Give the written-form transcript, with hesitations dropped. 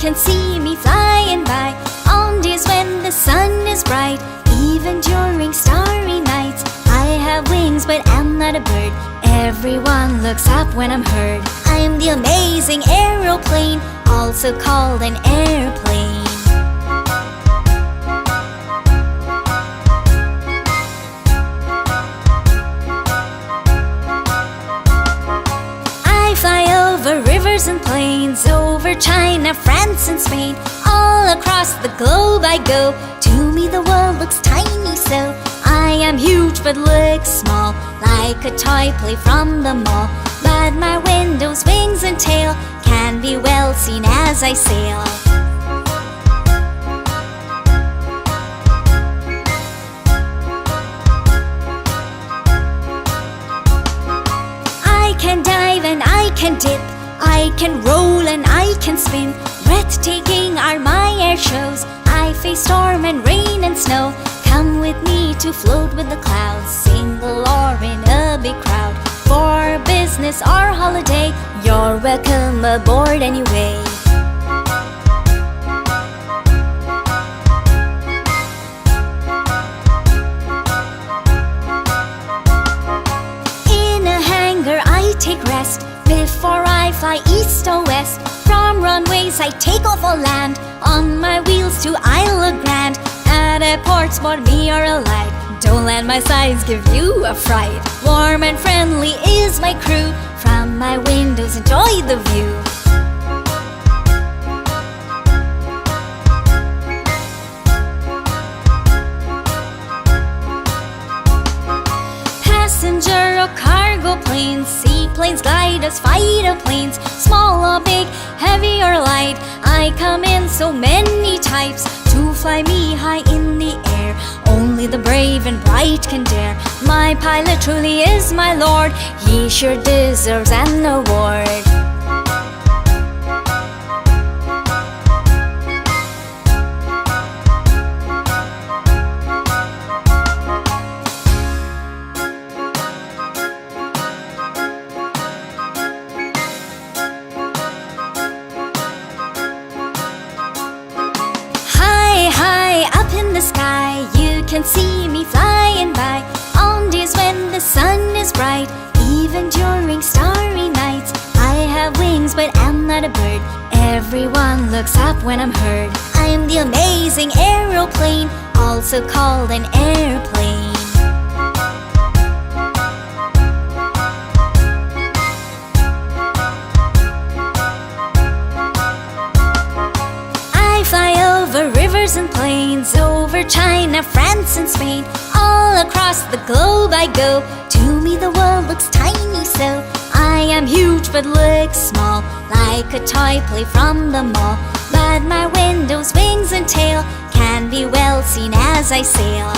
can see me flying by on days when the sun is bright. Even during starry nights, I have wings but am not a bird. Everyone looks up when I'm heard. I'm the amazing aeroplane, also called an airplane. I fly over rivers and plains, over China, France and Spain. All across the globe I go. To me the world looks tiny, so I am huge but look small, like a toy play from the mall. But my windows, wings and tail can be well seen as I sail. I can dive and I can dip, I can roll and I can spin. Breathtaking are my air shows. I face storm and rain and snow. Come with me to float with the clouds, single or in a big crowd. For business or holiday, you're welcome aboard anyway. In a hangar I take rest before I fly east or west. From runways I take off or land on my wheels to Isle of Grand. At a port spot me or a light, don't let my size give you a fright. Warm and friendly is my crew, from my windows enjoy the view. Passenger or cargo planes, seaplanes, gliders, fighter planes, small or big, heavy or light. I come in so many types to fly me high in the air. Only the brave and bright can dare. My pilot truly is my lord, he sure deserves an award. Up in the sky, you can see me flying by on days when the sun is bright. Even during starry nights, I have wings but am not a bird. Everyone looks up when I'm heard. I'm the amazing aeroplane, also called an airplane. I fly over rivers and plains, over China, France and Spain. All across the globe I go. To me the world looks tiny, so I am huge but look small, like a toy play from the mall. But my windows, wings and tail can be well seen as I sail.